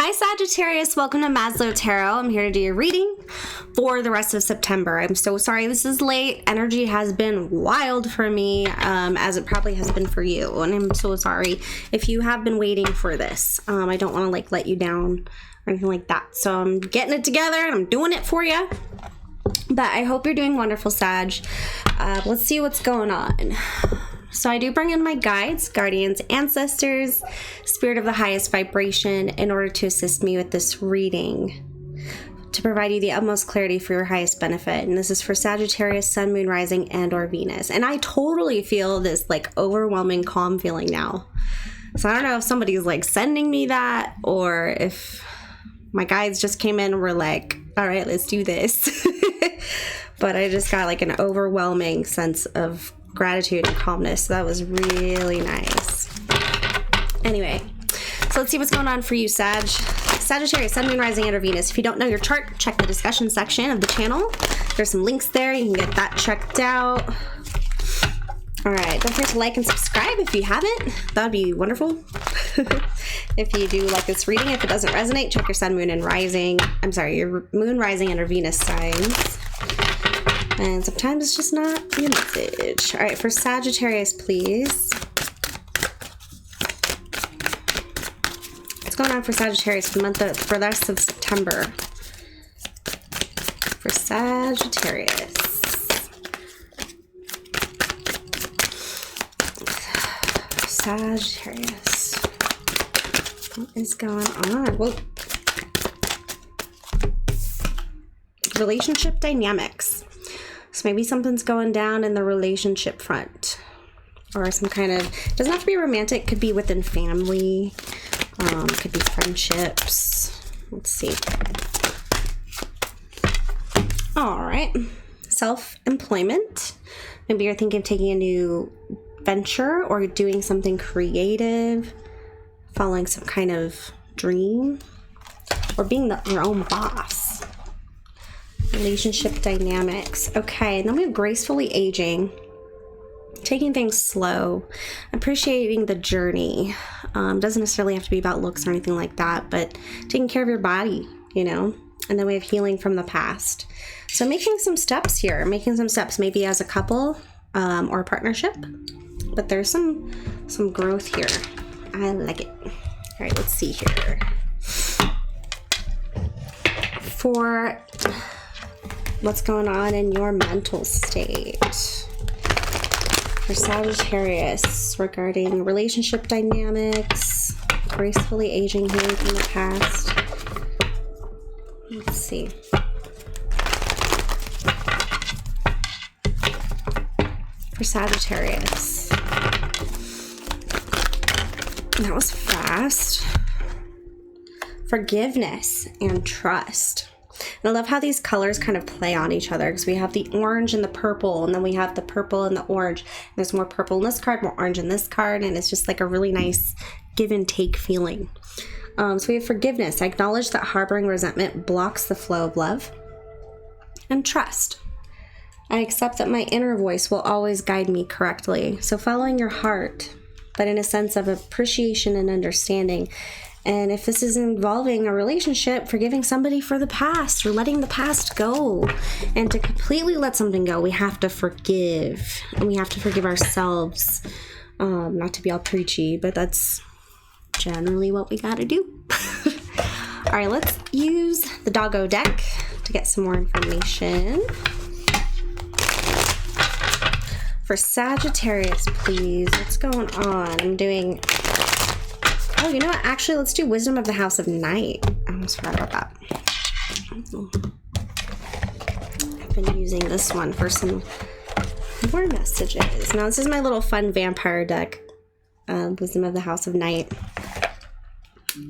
Hi Sagittarius, welcome to Maslow Tarot. I'm here to do your reading for the rest of September. I'm so sorry this is late. Energy has been wild for me, as it probably has been for you, and I'm so sorry if you have been waiting for this. I don't want to let you down or anything like that. So I'm getting it together and I'm doing it for you. But I hope you're doing wonderful, Sag. Let's see what's going on. So I do bring in my guides, guardians, ancestors, spirit of the highest vibration in order to assist me with this reading, to provide you the utmost clarity for your highest benefit. And this is for Sagittarius, Sun, Moon, Rising, and or Venus. And I totally feel this overwhelming calm feeling now. So I don't know if somebody's sending me that, or if my guides just came in and were like, all right, let's do this. But I just got an overwhelming sense of gratitude and calmness. So that was really nice. Anyway, so let's see what's going on for you, Sagittarius, Sun, Moon, Rising, and or Venus. If you don't know your chart, check the discussion section of the channel. There's some links there. You can get that checked out. All right, don't forget to like and subscribe if you haven't. That'd be wonderful. If you do like this reading, if it doesn't resonate, check your Sun, Moon, and Rising. I'm sorry, your Moon, Rising, and or Venus signs. And sometimes it's just not your message. All right, for Sagittarius, please. What's going on for Sagittarius for the rest of September? For Sagittarius. Sagittarius. What is going on? Whoa. Relationship dynamics. So maybe something's going down in the relationship front, or some kind of, doesn't have to be romantic, could be within family, could be friendships. Let's see. All right. Self-employment. Maybe you're thinking of taking a new venture or doing something creative, following some kind of dream, or being your own boss. Relationship dynamics. Okay, and then we have gracefully aging, taking things slow, appreciating the journey. Doesn't necessarily have to be about looks or anything like that, but taking care of your body, And then we have healing from the past. So making some steps here, maybe as a couple or a partnership, but there's some growth here. I like it. All right, let's see here. For what's going on in your mental state for Sagittarius regarding relationship dynamics, gracefully aging, healing from the past. Let's see. For Sagittarius. That was fast. Forgiveness and trust. And I love how these colors kind of play on each other, because we have the orange and the purple, and then we have the purple and the orange. And there's more purple in this card, more orange in this card, and it's just a really nice give and take feeling. So we have forgiveness. I acknowledge that harboring resentment blocks the flow of love. And trust. I accept that my inner voice will always guide me correctly. So following your heart, but in a sense of appreciation and understanding. And if this is involving a relationship, forgiving somebody for the past or letting the past go. And to completely let something go, we have to forgive. And we have to forgive ourselves. Not to be all preachy, but that's generally what we got to do. All right, let's use the doggo deck to get some more information. For Sagittarius, please. What's going on? I'm doing... Oh, you know what? Actually, let's do Wisdom of the House of Night. I almost forgot about that. I've been using this one for some more messages. Now, this is my little fun vampire deck. Wisdom of the House of Night.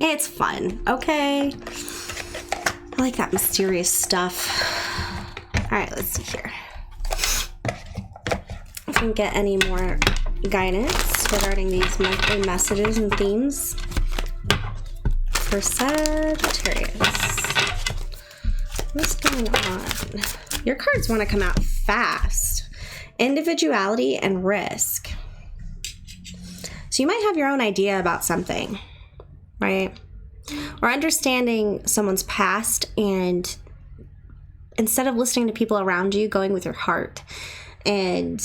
It's fun, okay? I like that mysterious stuff. All right, let's see here. If we can get any more guidance regarding these monthly messages and themes for Sagittarius. What's going on? Your cards want to come out fast. Individuality and risk. So you might have your own idea about something, right? or understanding someone's past, and instead of listening to people around you, going with your heart and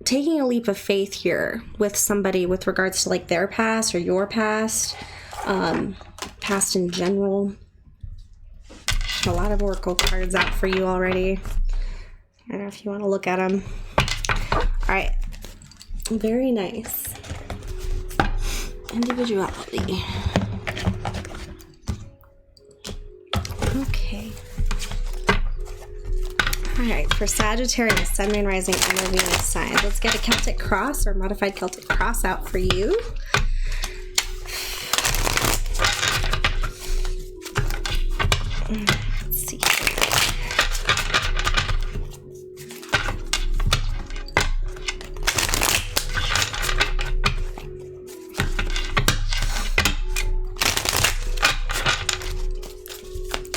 taking a leap of faith here with somebody with regards to like their past or your past, past in general. A lot of oracle cards out for you already. I don't know if you want to look at them. All right. Very nice. Individuality. Okay. All right, for Sagittarius, Sun, Moon, Rising, and Venus signs. Let's get a Celtic cross or modified Celtic cross out for you. Let's see.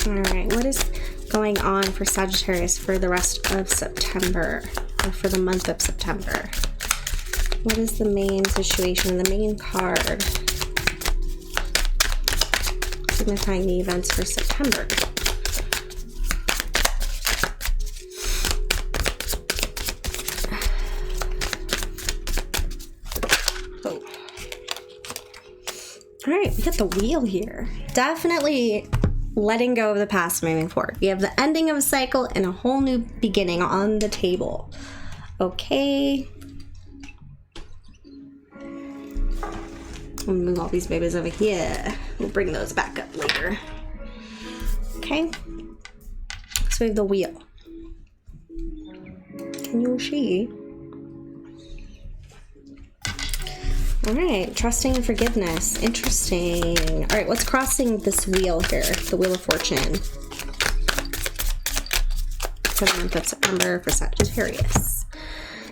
All right, what is going on for Sagittarius for the rest of September, or for the month of September? What is the main situation, the main card signifying the events for September? Oh. All right, we got the wheel here. Definitely letting go of the past, moving forward. We have the ending of a cycle and a whole new beginning on the table. Okay. I'll move all these babies over here. We'll bring those back up later. Okay. So we have the wheel. Can you see? All right, trusting and forgiveness. Interesting. All right, what's crossing this wheel here? The Wheel of Fortune. For the month of September for Sagittarius.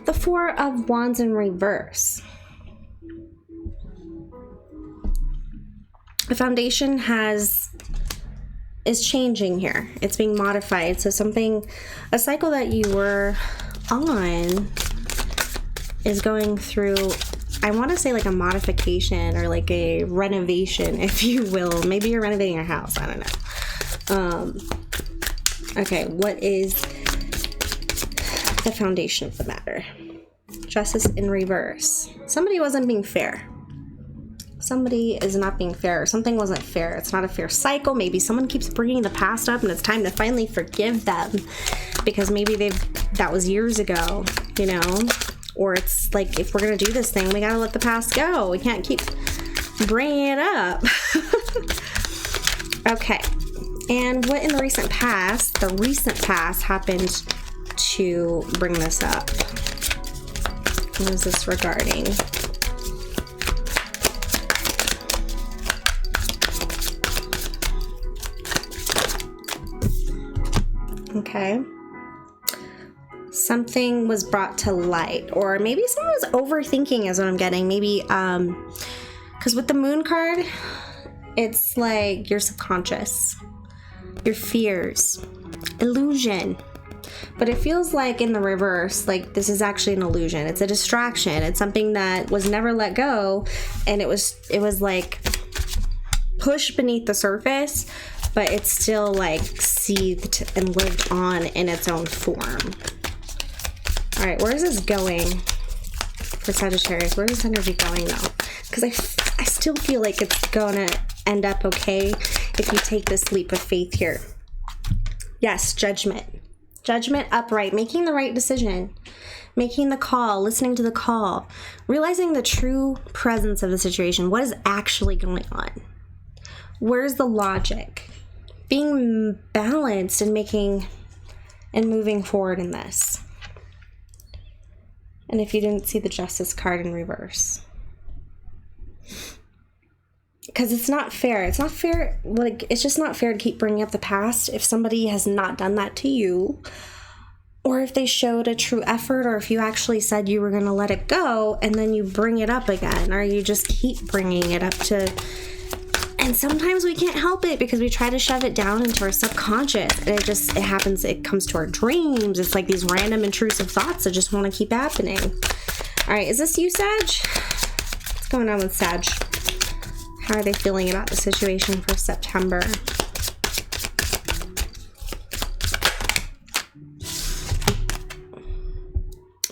The Four of Wands in reverse. The foundation is changing here. It's being modified. So a cycle that you were on is going through, I want to say like a modification or like a renovation, if you will. Maybe you're renovating your house. I don't know. Okay, what is the foundation of the matter? Justice in reverse. Somebody wasn't being fair. Somebody is not being fair. Something wasn't fair. It's not a fair cycle. Maybe someone keeps bringing the past up and it's time to finally forgive them because maybe that was years ago, you know? Or it's like, if we're going to do this thing, we got to let the past go. We can't keep bringing it up. Okay. And what in the recent past happened to bring this up? What is this regarding? Okay. Something was brought to light, or maybe someone was overthinking is what I'm getting. Maybe, because with the Moon card, it's like your subconscious, your fears, illusion. But it feels like in the reverse, like this is actually an illusion. It's a distraction. It's something that was never let go, and it was like pushed beneath the surface, but it's still like seethed and lived on in its own form. All right, where is this going for Sagittarius? Where is this energy going though? Because I still feel like it's gonna end up okay if you take this leap of faith here. Yes, judgment. Judgment upright, making the right decision, making the call, listening to the call, realizing the true presence of the situation. What is actually going on? Where's the logic? Being balanced and moving forward in this. And if you didn't see the Justice card in reverse. Because it's not fair. It's not fair. Like, it's just not fair to keep bringing up the past if somebody has not done that to you. Or if they showed a true effort, or if you actually said you were going to let it go and then you bring it up again, or you just keep bringing it up to... And sometimes we can't help it because we try to shove it down into our subconscious, and it happens, it comes to our dreams. It's like these random intrusive thoughts that just want to keep happening. All right, is this you, Sag? What's going on with Sag? How are they feeling about the situation for September?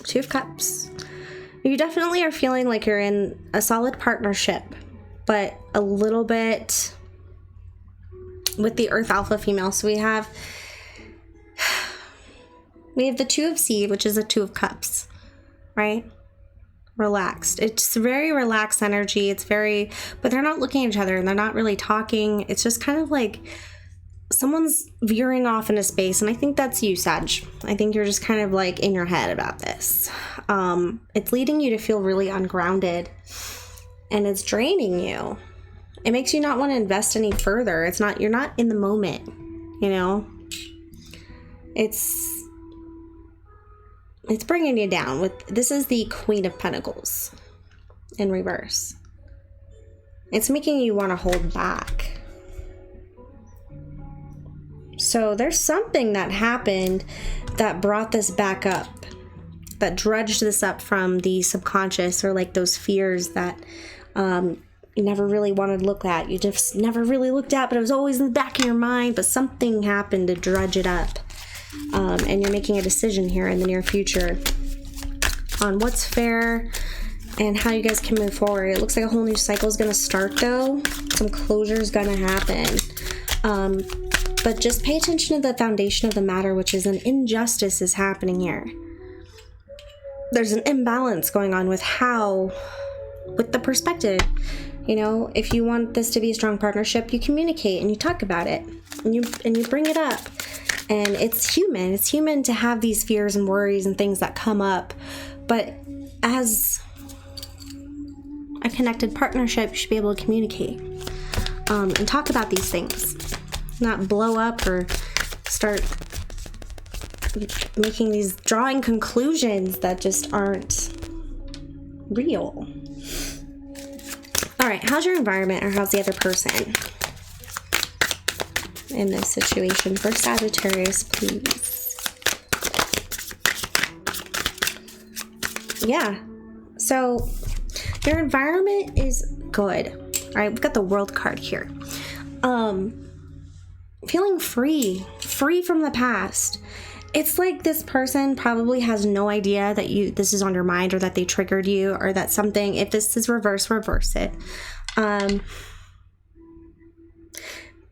Two of Cups. You definitely are feeling like you're in a solid partnership, but a little bit with the Earth Alpha female. So we have the Two of Seed, which is a Two of Cups, right? Relaxed. It's very relaxed energy. It's very, but they're not looking at each other and they're not really talking. It's just kind of like someone's veering off into space, and I think that's you, Sag. I think you're just kind of like in your head about this. It's leading you to feel really ungrounded, and it's draining you. It makes you not want to invest any further. It's not, you're not in the moment, you know? It's bringing you down. This is the Queen of Pentacles in reverse. It's making you want to hold back. So there's something that happened that brought this back up, that drudged this up from the subconscious, or like those fears that you never really wanted to look at. You just never really looked at, but it was always in the back of your mind, but something happened to drudge it up. And you're making a decision here in the near future on what's fair and how you guys can move forward. It looks like a whole new cycle is going to start, though. Some closure is going to happen. But just pay attention to the foundation of the matter, which is an injustice is happening here. There's an imbalance going on with the perspective. You know, if you want this to be a strong partnership, you communicate and you talk about it and you bring it up. And it's human. It's human to have these fears and worries and things that come up. But as a connected partnership, you should be able to communicate and talk about these things. Not blow up or start making drawing conclusions that just aren't real. All right, how's your environment, or how's the other person in this situation for Sagittarius, please? Yeah, so your environment is good. All right, we've got the World card here. Feeling free from the past. It's like this person probably has no idea that this is on your mind, or that they triggered you, or that something, if this is reverse it. But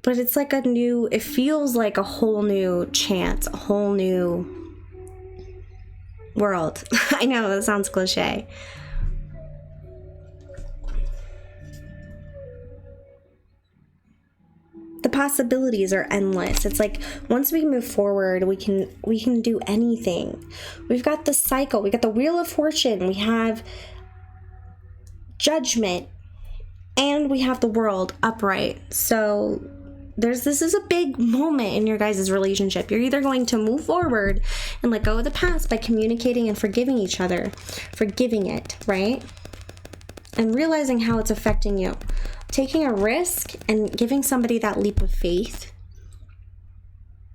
it's like it feels like a whole new chance, a whole new world. I know that sounds cliche. The possibilities are endless. It's like once we move forward, we can do anything. We've got the cycle, we got the Wheel of Fortune, we have Judgment, and we have the World upright. So this is a big moment in your guys' relationship. You're either going to move forward and let go of the past by communicating and forgiving each other, forgiving it, right? And realizing how it's affecting you. Taking a risk and giving somebody that leap of faith.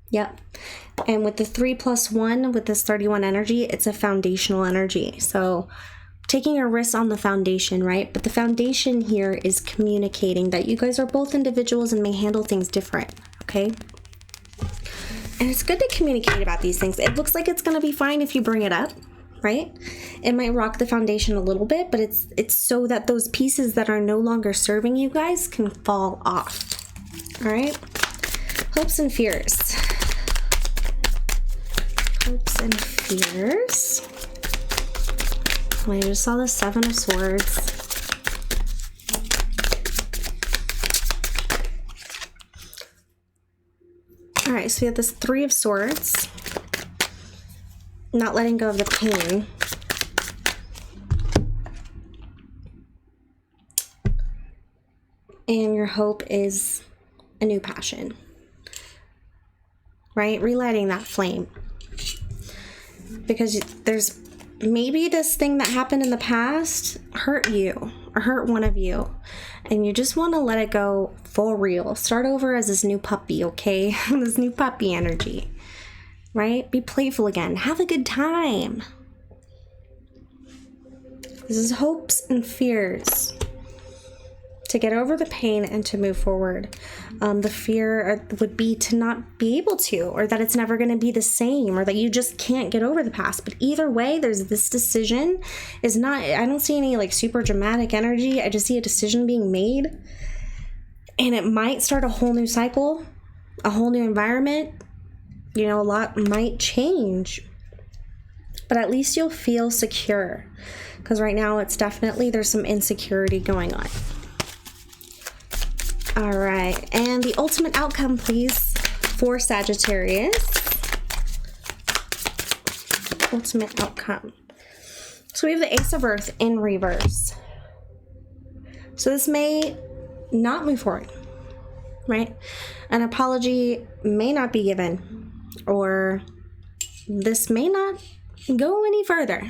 Yep. And with the 3+1, with this 31 energy, it's a foundational energy. So taking a risk on the foundation, right? But the foundation here is communicating that you guys are both individuals and may handle things different, okay? And it's good to communicate about these things. It looks like it's going to be fine if you bring it up, right? It might rock the foundation a little bit, but it's so that those pieces that are no longer serving you guys can fall off. All right? Hopes and fears. Hopes and fears. I just saw the Seven of Swords. All right, so we have this Three of Swords. Not letting go of the pain. And your hope is a new passion, right? Relighting that flame. Because there's maybe this thing that happened in the past hurt you or hurt one of you. And you just want to let it go for real. Start over as this new puppy, okay? This new puppy energy. Right? Be playful again. Have a good time. This is hopes and fears. to get over the pain and to move forward. The fear would be to not be able to, or that it's never going to be the same, or that you just can't get over the past. But either way, there's this decision is not, I don't see any like super dramatic energy. I just see a decision being made, and it might start a whole new cycle, a whole new environment. You know, a lot might change, but at least you'll feel secure, because right now it's definitely, there's some insecurity going on. All right, and the ultimate outcome, please, for Sagittarius. Ultimate outcome. So we have the Ace of Earth in reverse. So this may not move forward, right? An apology may not be given, or this may not go any further.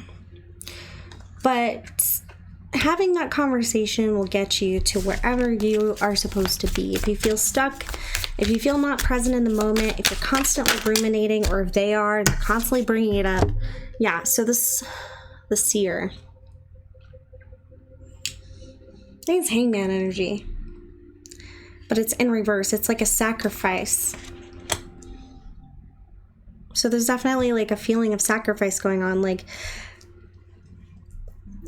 But having that conversation will get you to wherever you are supposed to be. If you feel stuck, if you feel not present in the moment, if you're constantly ruminating, or if they are and they're constantly bringing it up. Yeah, so the seer. I think it's Hangman energy. But it's in reverse. It's like a sacrifice. So there's definitely like a feeling of sacrifice going on. Like,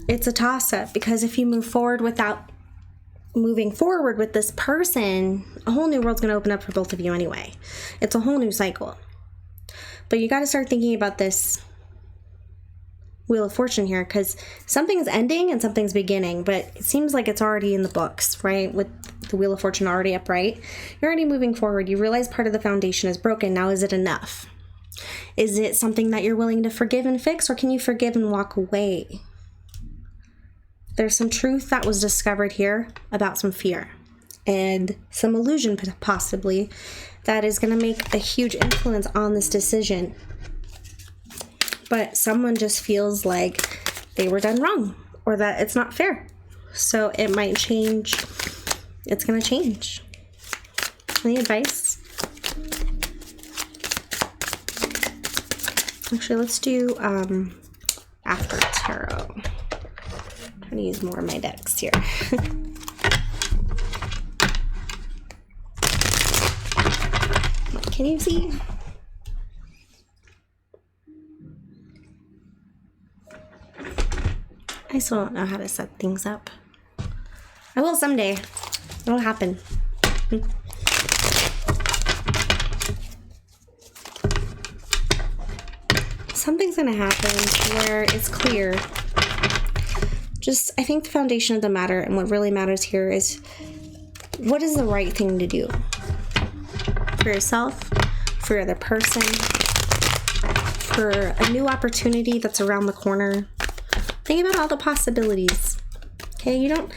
it's a toss-up, because if you move forward without moving forward with this person, a whole new world's going to open up for both of you anyway. It's a whole new cycle. But you got to start thinking about this Wheel of Fortune here, because something's ending and something's beginning, but it seems like it's already in the books, right? With the Wheel of Fortune already upright, you're already moving forward. You realize part of the foundation is broken. Now, is it enough? Is it something that you're willing to forgive and fix, or can you forgive and walk away? There's some truth that was discovered here about some fear and some illusion possibly that is going to make a huge influence on this decision. But someone just feels like they were done wrong, or that it's not fair. So it might change. It's going to change. Any advice? Actually, let's do After Tarot. I'm going to use more of my decks here. Can you see? I still don't know how to set things up. I will someday. It'll happen. Something's going to happen where it's clear. Just, I think the foundation of the matter, and what really matters here, is what is the right thing to do for yourself, for your other person, for a new opportunity that's around the corner. Think about all the possibilities. Okay, you don't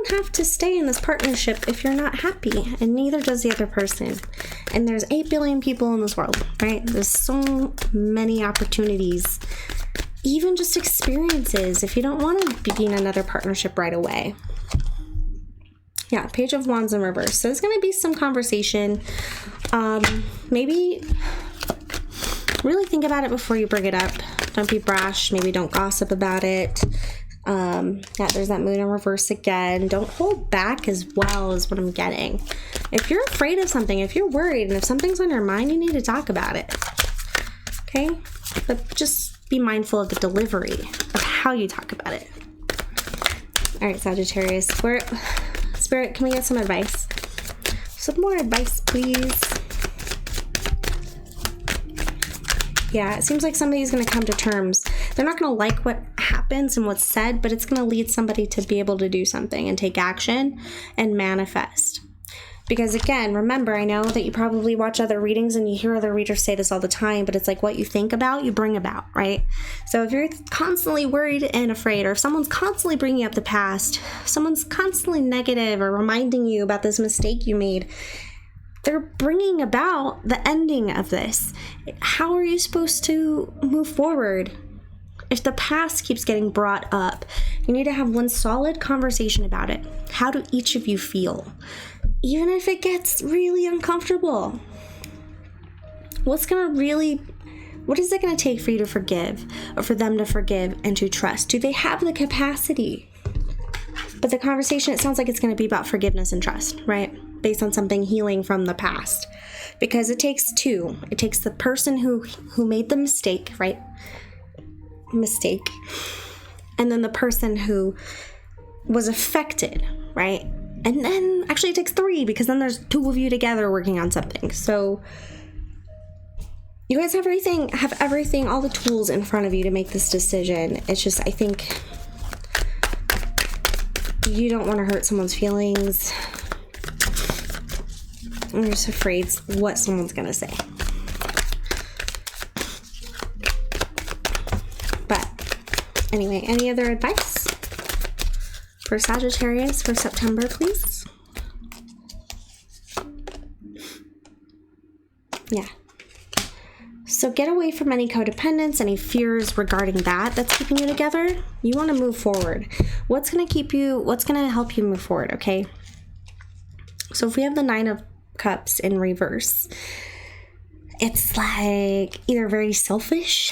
have to stay in this partnership if you're not happy, and neither does the other person. And there's 8 billion people in this world, right? There's so many opportunities. Even just experiences, if you don't want to be in another partnership right away. Yeah, Page of Wands in reverse. So there's going to be some conversation. Maybe really think about it before you bring it up. Don't be brash. Maybe don't gossip about it. Yeah, there's that Moon in reverse again. Don't hold back as well, is what I'm getting. If you're afraid of something, if you're worried, and if something's on your mind, you need to talk about it. Okay? But just be mindful of the delivery of how you talk about it. All right, Sagittarius. Spirit, can we get some advice? Some more advice, please. Yeah, it seems like somebody's going to come to terms. They're not going to like what happens and what's said, but it's going to lead somebody to be able to do something and take action and manifest. Because again, remember, I know that you probably watch other readings and you hear other readers say this all the time, but it's like what you think about, you bring about, right? So if you're constantly worried and afraid, or if someone's constantly bringing up the past, someone's constantly negative or reminding you about this mistake you made, they're bringing about the ending of this. How are you supposed to move forward? If the past keeps getting brought up, you need to have one solid conversation about it. How do each of you feel? Even if it gets really uncomfortable, what is it going to take for you to forgive, or for them to forgive and to trust? Do they have the capacity? But the conversation, it sounds like it's going to be about forgiveness and trust, right? Based on something healing from the past. Because it takes two. It takes the person who made the mistake, right? Mistake. And then the person who was affected, right? And then actually it takes three, because then there's two of you together working on something. So you guys have everything, all the tools in front of you to make this decision. It's just, I think you don't want to hurt someone's feelings. I'm just afraid what someone's going to say. But anyway, any other advice for Sagittarius for September, please? Yeah. So get away from any codependence, any fears regarding that's keeping you together. You want to move forward. What's going to help you move forward, okay? So if we have the Nine of Cups in reverse, it's like either very selfish,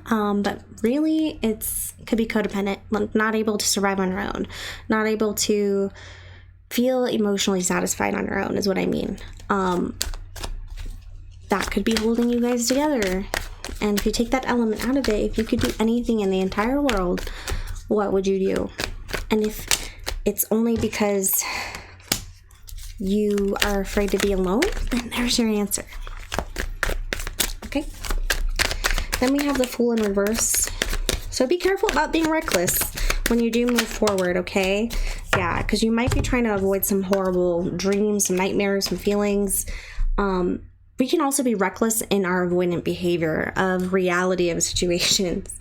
but really could be codependent, not able to survive on your own, not able to feel emotionally satisfied on your own is what I mean. That could be holding you guys together. And if you take that element out of it, if you could do anything in the entire world, what would you do? And if it's only because you are afraid to be alone, then there's your answer. Okay? Then we have the Fool in reverse. So be careful about being reckless when you do move forward, okay? Yeah, because you might be trying to avoid some horrible dreams, some nightmares, some feelings. We can also be reckless in our avoidant behavior of reality of situations.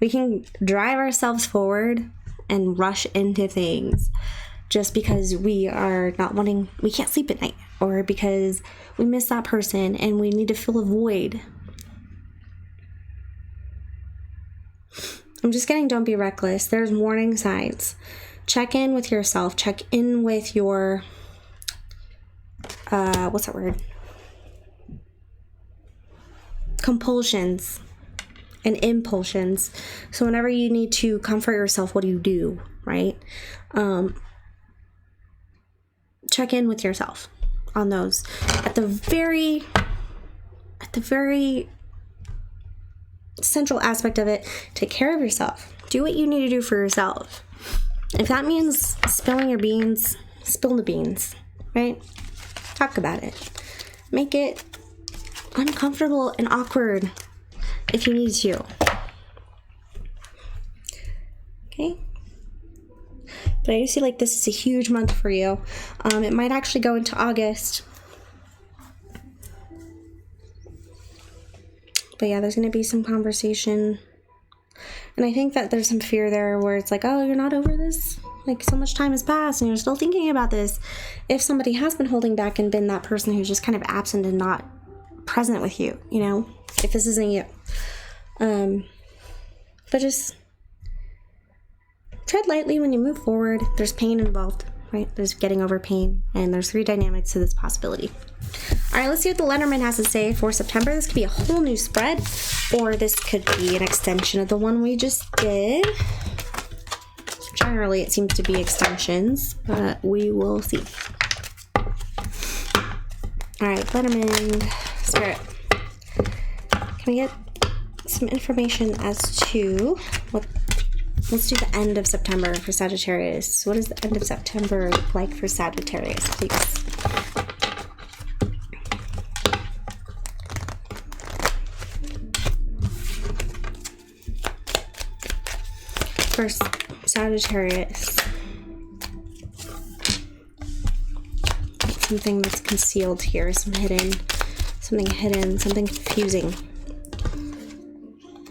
We can drive ourselves forward and rush into things just because we are not wanting, we can't sleep at night, or because we miss that person and we need to fill a void. I'm just getting, don't be reckless. There's warning signs. Check in with yourself. Check in with your, what's that word? Compulsions and impulsions. So whenever you need to comfort yourself, what do, right? Check in with yourself on those. At the very central aspect of it, take care of yourself. Do what you need to do for yourself. If that means spilling your beans, spill the beans, right? Talk about it. Make it uncomfortable and awkward if you need to. Okay? But I do see like this is a huge month for you. It might actually go into August. But yeah, there's going to be some conversation. And I think that there's some fear there where it's like, oh, you're not over this? Like, so much time has passed and you're still thinking about this. If somebody has been holding back and been that person who's just kind of absent and not present with you, you know, if this isn't you. But just tread lightly when you move forward. There's pain involved, right? There's getting over pain, and there's three dynamics to this possibility. All right, let's see what the Lenormand has to say for September. This could be a whole new spread, or this could be an extension of the one we just did. Generally, it seems to be extensions, but we will see. All right, Lenormand, Spirit. Can we get some information as to what? Let's do the end of September for Sagittarius. What does the end of September look like for Sagittarius, please? First, Sagittarius. Something that's concealed here, something hidden, something confusing.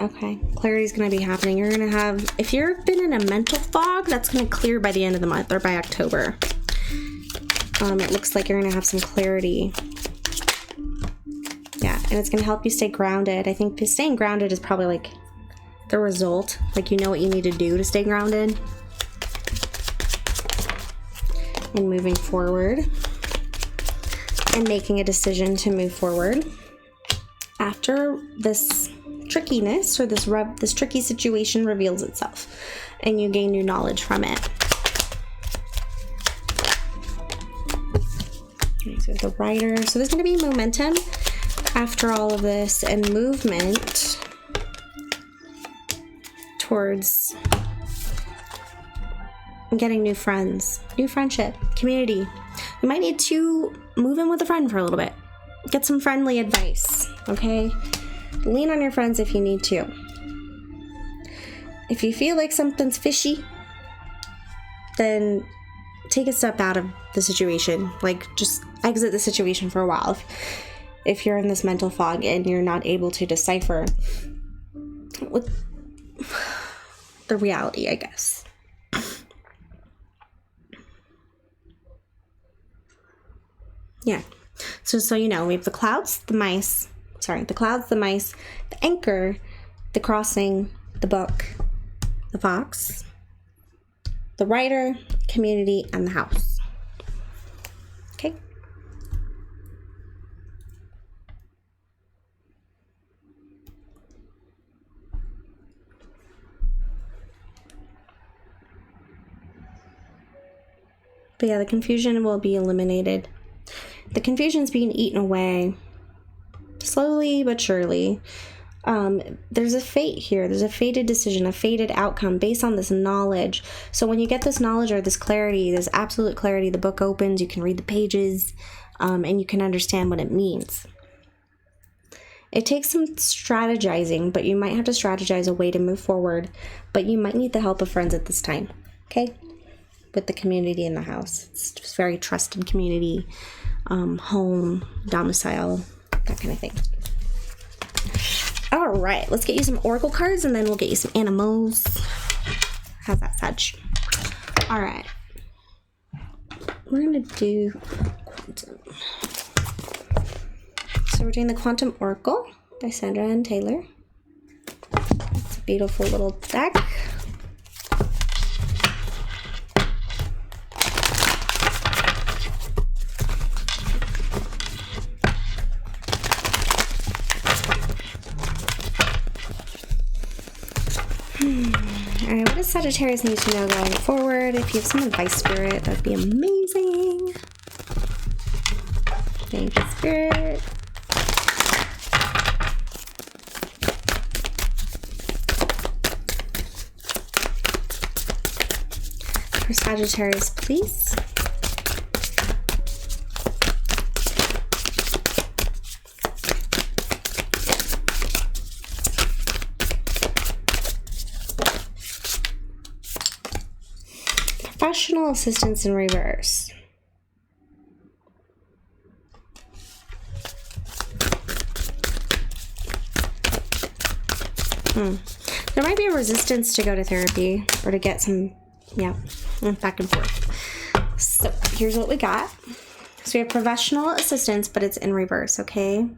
Okay, clarity is going to be happening. You're going to have, if you've been in a mental fog, that's going to clear by the end of the month or by October. It looks like you're going to have some clarity. Yeah, and it's going to help you stay grounded. I think staying grounded is probably like the result. Like, you know what you need to do to stay grounded. And moving forward. And making a decision to move forward. After this trickiness or this tricky situation reveals itself and you gain new knowledge from it. So the Rider. So there's going to be momentum after all of this and movement towards getting new friends, new friendship, community. You might need to move in with a friend for a little bit. Get some friendly advice, okay? Lean on your friends if you need to. If you feel like something's fishy, then take a step out of the situation. Like, just exit the situation for a while. If you're in this mental fog and you're not able to decipher what the reality, I guess. Yeah. So you know, we have the clouds, the mice, the anchor, the crossing, the book, the fox, the Rider, community, and the house. Okay. But yeah, the confusion will be eliminated. The confusion's being eaten away slowly but surely. There's a fate here. There's a fated decision, a fated outcome based on this knowledge. So when you get this knowledge or this clarity, this absolute clarity, the book opens, you can read the pages, and you can understand what it means. It takes some strategizing, but you might have to strategize a way to move forward, but you might need the help of friends at this time, okay? With the community in the house. It's just very trusted community, home, domicile, that kind of thing. All right, let's get you some oracle cards and then we'll get you some animals. How's that, Sag? All right. We're going to do quantum. So we're doing the Quantum Oracle by Sandra and Taylor. It's a beautiful little deck. Alright, what does Sagittarius need to know going forward? If you have some advice, Spirit, that'd be amazing. Thank you, Spirit. For Sagittarius, please. Professional assistance in reverse. There might be a resistance to go to therapy or to get some, back and forth. So here's what we got. So we have professional assistance, but it's in reverse, okay?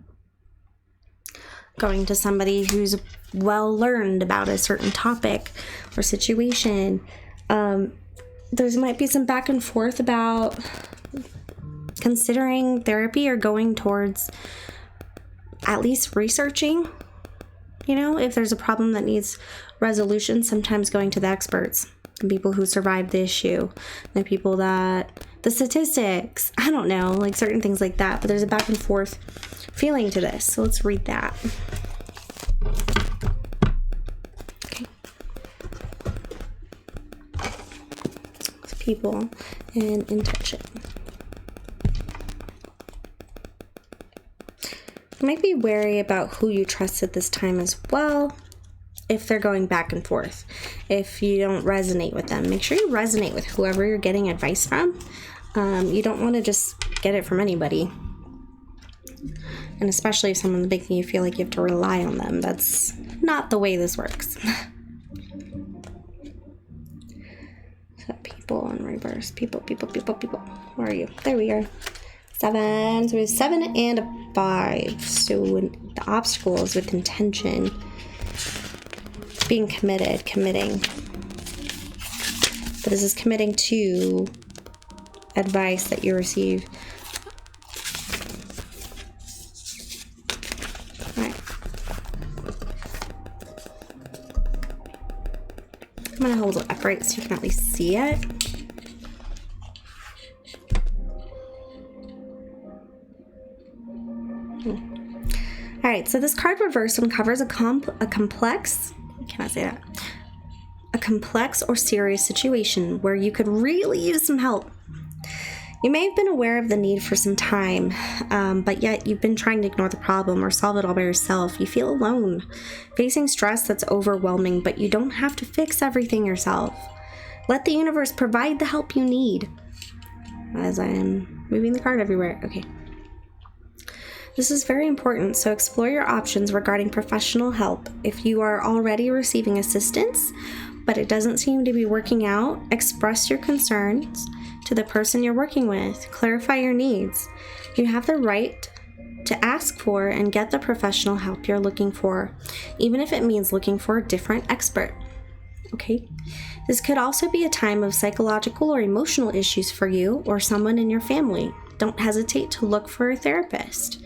Going to somebody who's well learned about a certain topic or situation. There might be some back and forth about considering therapy or going towards at least researching. You know, if there's a problem that needs resolution, sometimes going to the experts, the people who survived the issue, the people that, the statistics, I don't know, like certain things like that. But there's a back and forth feeling to this. So let's read that. People and intention. You might be wary about who you trust at this time as well. If they're going back and forth, if you don't resonate with them, make sure you resonate with whoever you're getting advice from. You don't want to just get it from anybody, and especially if someone's making you feel like you have to rely on them. That's not the way this works. People in reverse. People. Where are you? There we are. 7. So we have 7 and a 5. So the obstacles with intention. Being committing. But this is committing to advice that you receive. Alright. I'm going to hold it upright so you can at least see it. All right, so this card reversed uncovers a complex, can I say that? A complex or serious situation where you could really use some help. You may have been aware of the need for some time, but yet you've been trying to ignore the problem or solve it all by yourself. You feel alone, facing stress that's overwhelming, but you don't have to fix everything yourself. Let the universe provide the help you need. As I am moving the card everywhere. Okay. This is very important, so explore your options regarding professional help. If you are already receiving assistance, but it doesn't seem to be working out, express your concerns to the person you're working with. Clarify your needs. You have the right to ask for and get the professional help you're looking for, even if it means looking for a different expert. Okay? This could also be a time of psychological or emotional issues for you or someone in your family. Don't hesitate to look for a therapist,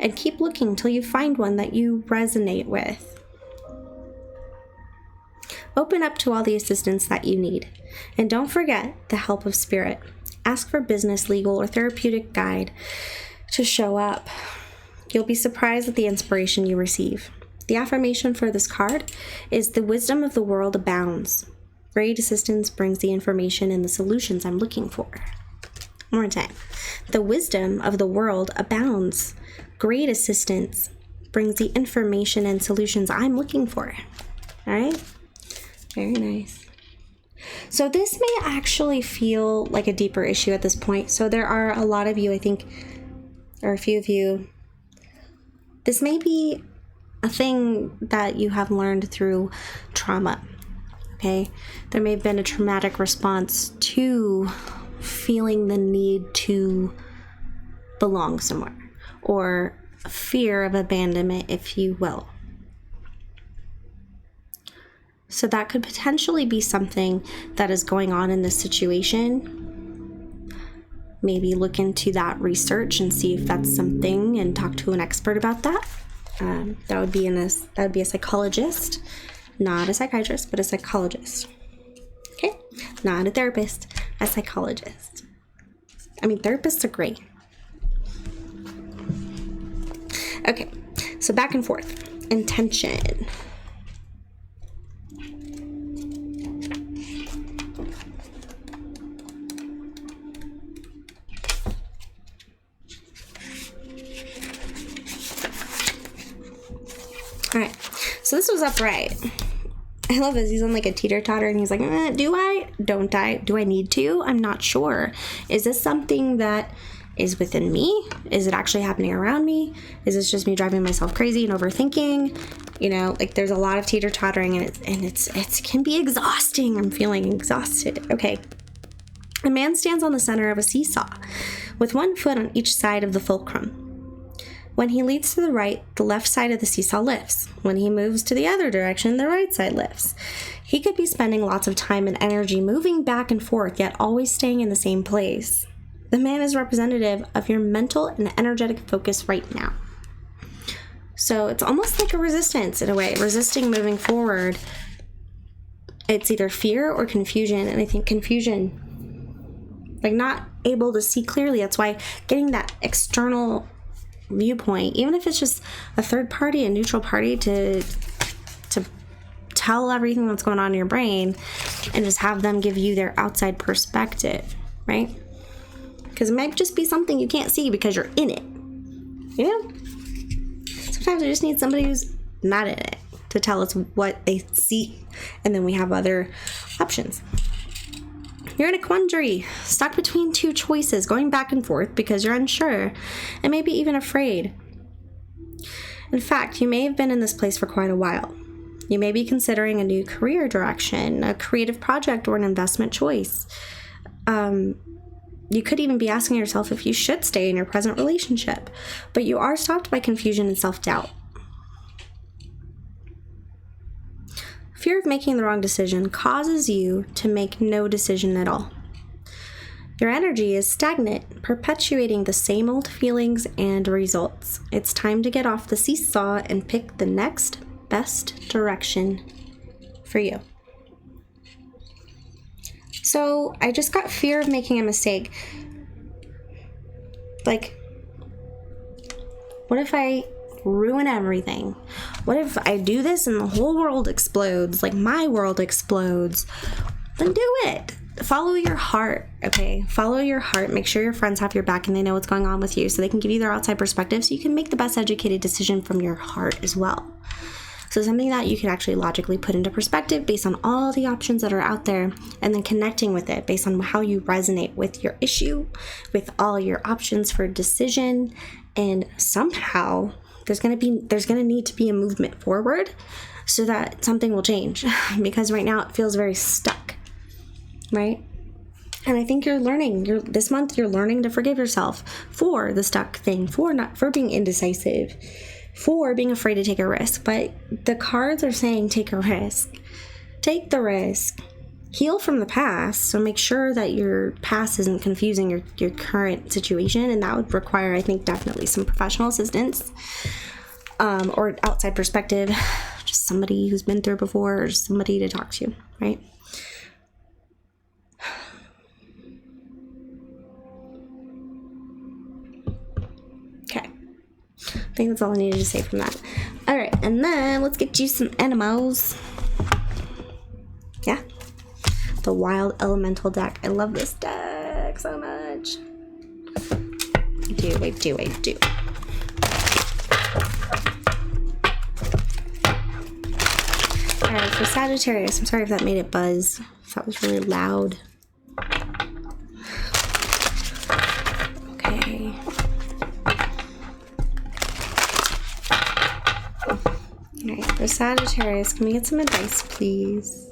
and keep looking till you find one that you resonate with. Open up to all the assistance that you need. And don't forget the help of spirit. Ask for business, legal, or therapeutic guide to show up. You'll be surprised at the inspiration you receive. The affirmation for this card is the wisdom of the world abounds. Great assistance brings the information and the solutions I'm looking for. One more time. The wisdom of the world abounds. Great assistance brings the information and solutions I'm looking for. All right? Very nice. So this may actually feel like a deeper issue at this point. So there are a lot of you, I think, or a few of you, this may be a thing that you have learned through trauma. Okay? There may have been a traumatic response to feeling the need to belong somewhere, or a fear of abandonment, if you will. So that could potentially be something that is going on in this situation. Maybe look into that research and see if that's something, and talk to an expert about that. That would be a psychologist, not a psychiatrist, but a psychologist. Okay, not a therapist, a psychologist. I mean, therapists are great. Okay, so back and forth. Intention. All right, so this was upright. I love this. He's on like a teeter-totter, and he's like, do I? Don't I? Do I need to? I'm not sure. Is this something that is within me? Is it actually happening around me? Is this just me driving myself crazy and overthinking? You know, like there's a lot of teeter-tottering, and it can be exhausting. I'm feeling exhausted. Okay. A man stands on the center of a seesaw with one foot on each side of the fulcrum. When he leads to the right, the left side of the seesaw lifts. When he moves to the other direction, the right side lifts. He could be spending lots of time and energy moving back and forth, yet always staying in the same place. The man is representative of your mental and energetic focus right now. So it's almost like a resistance in a way, resisting moving forward. It's either fear or confusion, and I think confusion, like not able to see clearly. That's why getting that external viewpoint, even if it's just a third party, a neutral party, to tell everything that's going on in your brain, and just have them give you their outside perspective, right? Because it might just be something you can't see because you're in it. You know? Sometimes we just need somebody who's not in it to tell us what they see, and then we have other options. You're in a quandary, stuck between two choices, going back and forth because you're unsure and maybe even afraid. In fact, you may have been in this place for quite a while. You may be considering a new career direction, a creative project, or an investment choice. You could even be asking yourself if you should stay in your present relationship, but you are stopped by confusion and self-doubt. Fear of making the wrong decision causes you to make no decision at all. Your energy is stagnant, perpetuating the same old feelings and results. It's time to get off the seesaw and pick the next best direction for you. So I just got fear of making a mistake. Like, What if I ruin everything? What if I do this and the whole world explodes, like my world explodes? Then do it. Follow your heart, okay? Follow your heart. Make sure your friends have your back and they know what's going on with you, so they can give you their outside perspective, so you can make the best educated decision from your heart as well. So something that you can actually logically put into perspective based on all the options that are out there, and then connecting with it based on how you resonate with your issue, with all your options for decision, and somehow there's going to need to be a movement forward so that something will change, because right now it feels very stuck, right? And I think you're learning. This month you're learning to forgive yourself for the stuck thing, for being indecisive, for being afraid to take a risk. But the cards are saying take a risk. Take the risk. Heal from the past. So make sure that your past isn't confusing your current situation. And that would require, I think, definitely some professional assistance, or outside perspective. Just somebody who's been through before, or somebody to talk to, right? Okay. I think that's all I needed to say from that. All right, and then let's get you some animals. Yeah. The Wild Elemental deck. I love this deck so much. I do. Alright, for Sagittarius, I'm sorry if that made it buzz. If that was really loud. Okay. Alright, for Sagittarius, can we get some advice, please?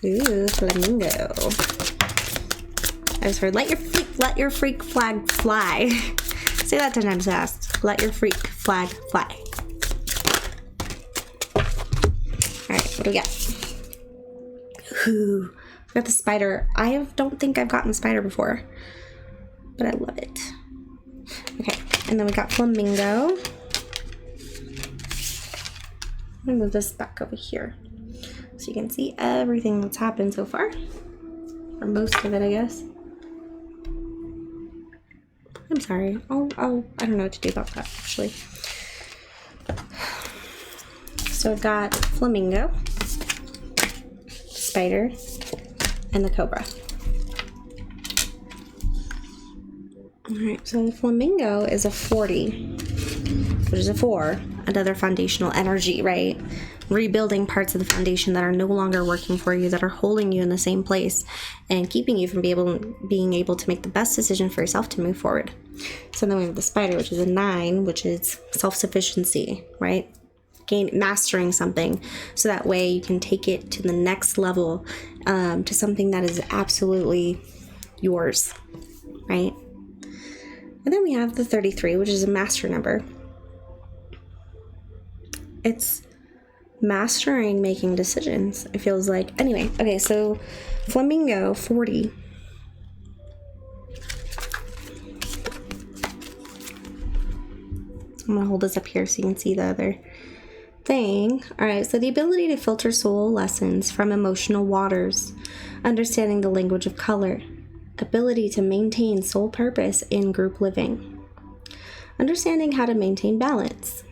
Ooh, flamingo. I just heard, let your freak flag fly. Say that 10 times fast. Let your freak flag fly. Alright, what do we got? Ooh, we got the spider. I don't think I've gotten the spider before, but I love it. Okay, and then we got flamingo. I'm gonna move this back over here so you can see everything that's happened so far. Or most of it, I guess. I'm sorry. I don't know what to do about that, actually. So I've got flamingo, spider, and the cobra. Alright, so the flamingo is a 40, which is a 4, another foundational energy, right? Rebuilding parts of the foundation that are no longer working for you, that are holding you in the same place and keeping you from being able to make the best decision for yourself to move forward. So then we have the spider, which is a 9, which is self-sufficiency, right? Mastering something, so that way you can take it to the next level, to something that is absolutely yours, right? And then we have the 33, which is a master number. It's mastering making decisions, it feels like. Anyway, okay, so flamingo 40. I'm gonna hold this up here so you can see the other thing. All right, so the ability to filter soul lessons from emotional waters, understanding the language of color, ability to maintain soul purpose in group living, understanding how to maintain balance.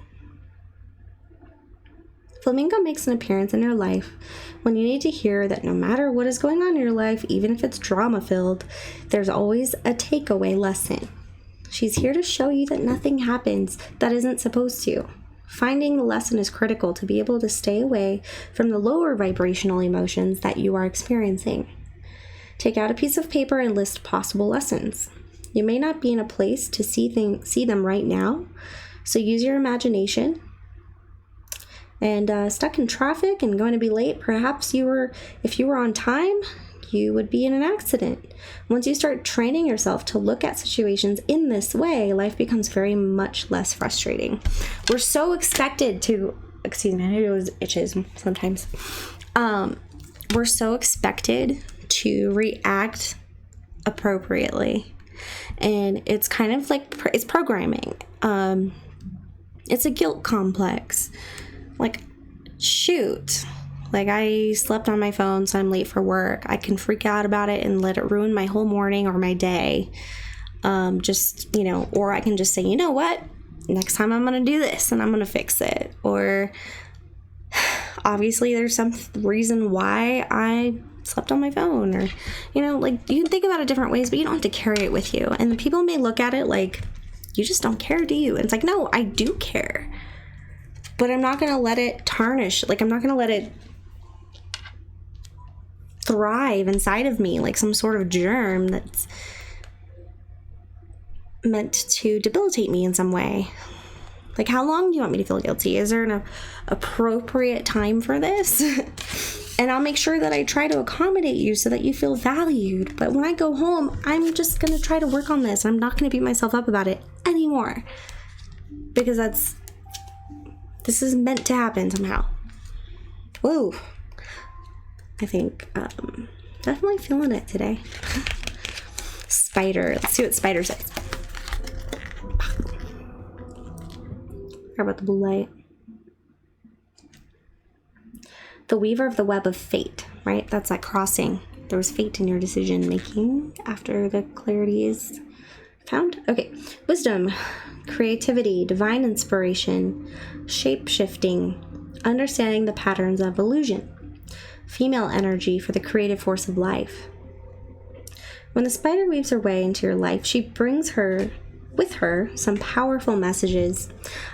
Flamingo makes an appearance in your life when you need to hear that no matter what is going on in your life, even if it's drama-filled, there's always a takeaway lesson. She's here to show you that nothing happens that isn't supposed to. Finding the lesson is critical to be able to stay away from the lower vibrational emotions that you are experiencing. Take out a piece of paper and list possible lessons. You may not be in a place to see them right now, so use your imagination. And stuck in traffic and going to be late, perhaps if you were on time, you would be in an accident. Once you start training yourself to look at situations in this way, life becomes very much less frustrating. We're so expected to, excuse me, I know it itches sometimes. We're so expected to react appropriately. And it's kind of like, it's programming. It's a guilt complex. Like, shoot, Like, I slept on my phone, so I'm late for work. I can freak out about it and let it ruin my whole morning or my day. Just, you know, or I can just say, you know what? Next time I'm going to do this and I'm going to fix it. Or obviously there's some reason why I slept on my phone, or, you know, like, you can think about it different ways, but you don't have to carry it with you. And people may look at it like, you just don't care, do you? And it's like, no, I do care, but I'm not going to let it tarnish. Like, I'm not going to let it thrive inside of me like some sort of germ that's meant to debilitate me in some way. Like, how long do you want me to feel guilty? Is there an appropriate time for this? And I'll make sure that I try to accommodate you so that you feel valued. But when I go home, I'm just going to try to work on this. I'm not going to beat myself up about it anymore. Because this is meant to happen somehow. Woo. I think, definitely feeling it today. Spider. Let's see what Spider says. How about the blue light? The weaver of the web of fate, right? That's that crossing. There was fate in your decision making after the clarity is found. Okay. Wisdom, creativity, divine inspiration, shape-shifting, understanding the patterns of illusion, female energy for the creative force of life. When the spider weaves her way into your life, she brings with her some powerful messages.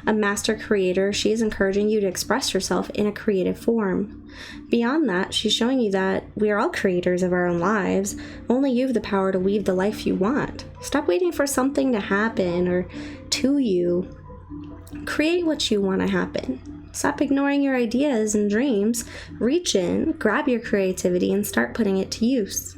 A master creator, she is encouraging you to express yourself in a creative form. Beyond that, she's showing you that we are all creators of our own lives. Only you have the power to weave the life you want. Stop waiting for something to happen or to you. Create what you want to happen. Stop ignoring your ideas and dreams. Reach in, grab your creativity, and start putting it to use.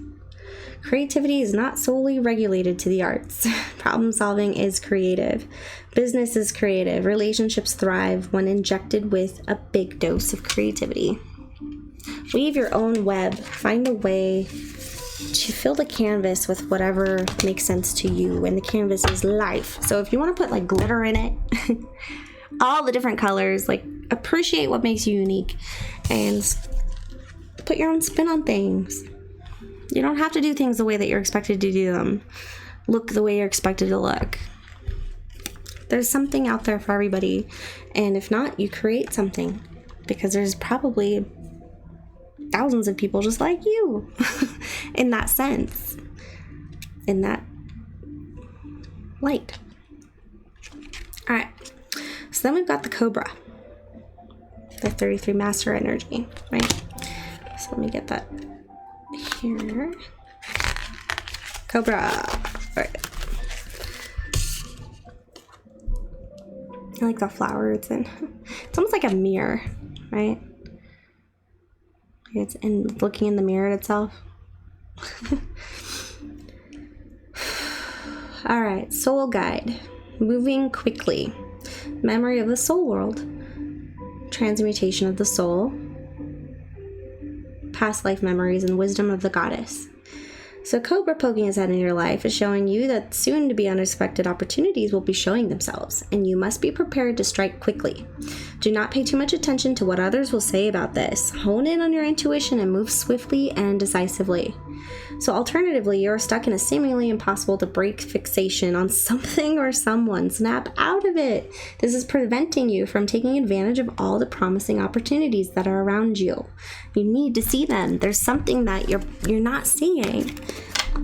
Creativity is not solely regulated to the arts. Problem solving is creative. Business is creative. Relationships thrive when injected with a big dose of creativity. Weave your own web. Find a way to fill the canvas with whatever makes sense to you. And the canvas is life. So if you want to put like glitter in it, all the different colors, like, appreciate what makes you unique and put your own spin on things. You don't have to do things the way that you're expected to do them. Look the way you're expected to look. There's something out there for everybody. And if not, you create something. Because there's probably thousands of people just like you. In that sense. In that light. Alright. So then we've got the Cobra. The 33 Master Energy. Right? So let me get that here. Cobra. Alright. I like the flower it's in. It's almost like a mirror, right? It's in looking in the mirror at itself. Alright, soul guide. Moving quickly. Memory of the soul world. Transmutation of the soul. Past life memories and wisdom of the goddess. So Cobra poking his head in your life is showing you that soon to be unexpected opportunities will be showing themselves, and you must be prepared to strike quickly. Do not pay too much attention to what others will say about this. Hone in on your intuition and move swiftly and decisively. So alternatively, you're stuck in a seemingly impossible to break fixation on something or someone. Snap out of it. This is preventing you from taking advantage of all the promising opportunities that are around you. You need to see them. There's something that you're not seeing.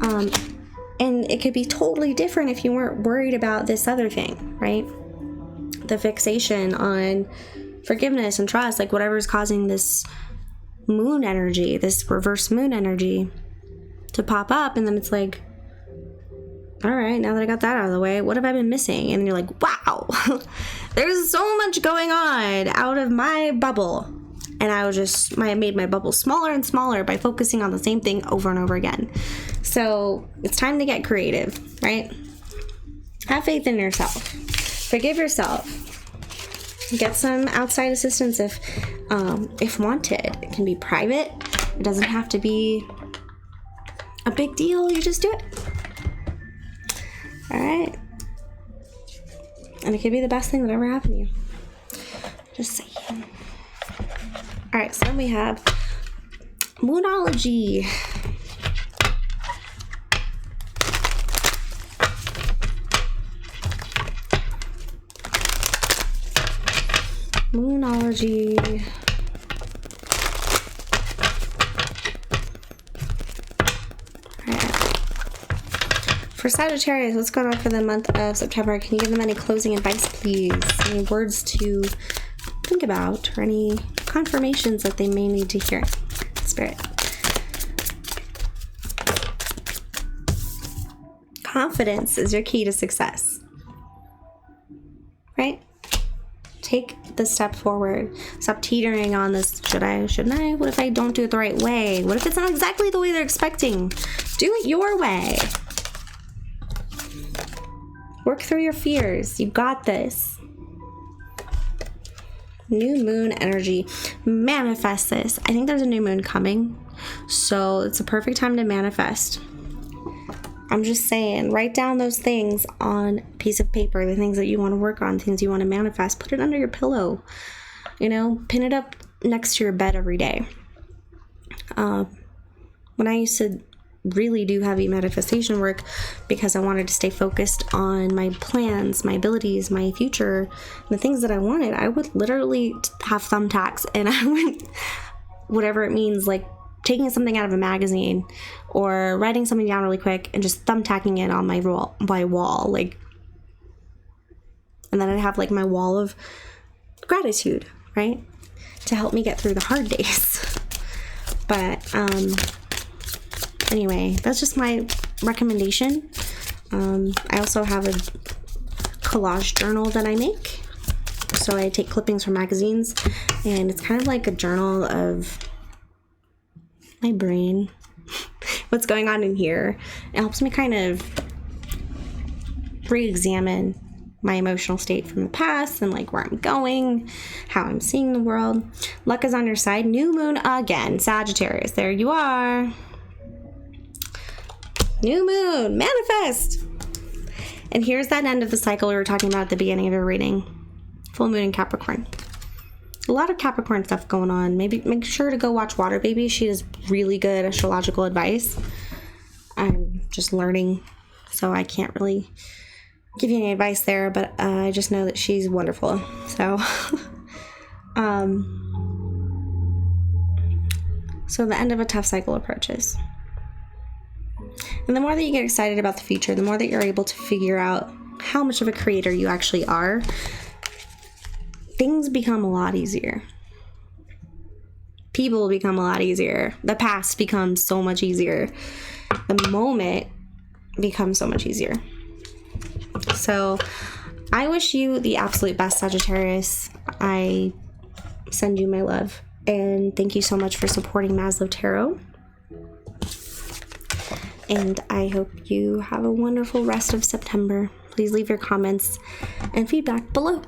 And it could be totally different if you weren't worried about this other thing, right? The fixation on forgiveness and trust, like whatever's causing this moon energy, this reverse moon energy to pop up. And then it's like, all right, now that I got that out of the way, what have I been missing? And you're like, wow, there's so much going on out of my bubble. And I made my bubble smaller and smaller by focusing on the same thing over and over again. So it's time to get creative, right? Have faith in yourself. Forgive yourself. Get some outside assistance if wanted. It can be private. It doesn't have to be a big deal. You just do it. All right. And it could be the best thing that ever happened to you. Just saying. All right, so then we have Moonology. Moonology. For Sagittarius, what's going on for the month of September? Can you give them any closing advice, please? Any words to think about or any confirmations that they may need to hear? Spirit. Confidence is your key to success. Right? Take the step forward. Stop teetering on this, should I, shouldn't I? What if I don't do it the right way? What if it's not exactly the way they're expecting? Do it your way. Work through your fears. You got this. New moon energy. Manifest this. I think there's a new moon coming, so it's a perfect time to manifest. I'm just saying, write down those things on a piece of paper, the things that you want to work on, things you want to manifest. Put it under your pillow. You know, pin it up next to your bed every day. When I used to really do heavy manifestation work because I wanted to stay focused on my plans, my abilities, my future, the things that I wanted, I would literally have thumbtacks and I would, whatever it means, like taking something out of a magazine or writing something down really quick and just thumbtacking it on my wall, like, and then I'd have like my wall of gratitude, right, to help me get through the hard days. But anyway, that's just my recommendation. I also have a collage journal that I make. So I take clippings from magazines, and it's kind of like a journal of my brain, what's going on in here. It helps me kind of re-examine my emotional state from the past and like where I'm going, how I'm seeing the world. Luck is on your side. New moon again, Sagittarius. There you are. New moon, manifest. And here's that end of the cycle we were talking about at the beginning of your reading. Full moon in Capricorn. A lot of Capricorn stuff going on. Maybe make sure to go watch Waterbaby. She has really good astrological advice. I'm just learning, so I can't really give you any advice there, but I just know that she's wonderful. So, so the end of a tough cycle approaches. And the more that you get excited about the future, the more that you're able to figure out how much of a creator you actually are, things become a lot easier. People become a lot easier. The past becomes so much easier. The moment becomes so much easier. So I wish you the absolute best, Sagittarius. I send you my love. And thank you so much for supporting Maslow Tarot. And I hope you have a wonderful rest of September. Please leave your comments and feedback below.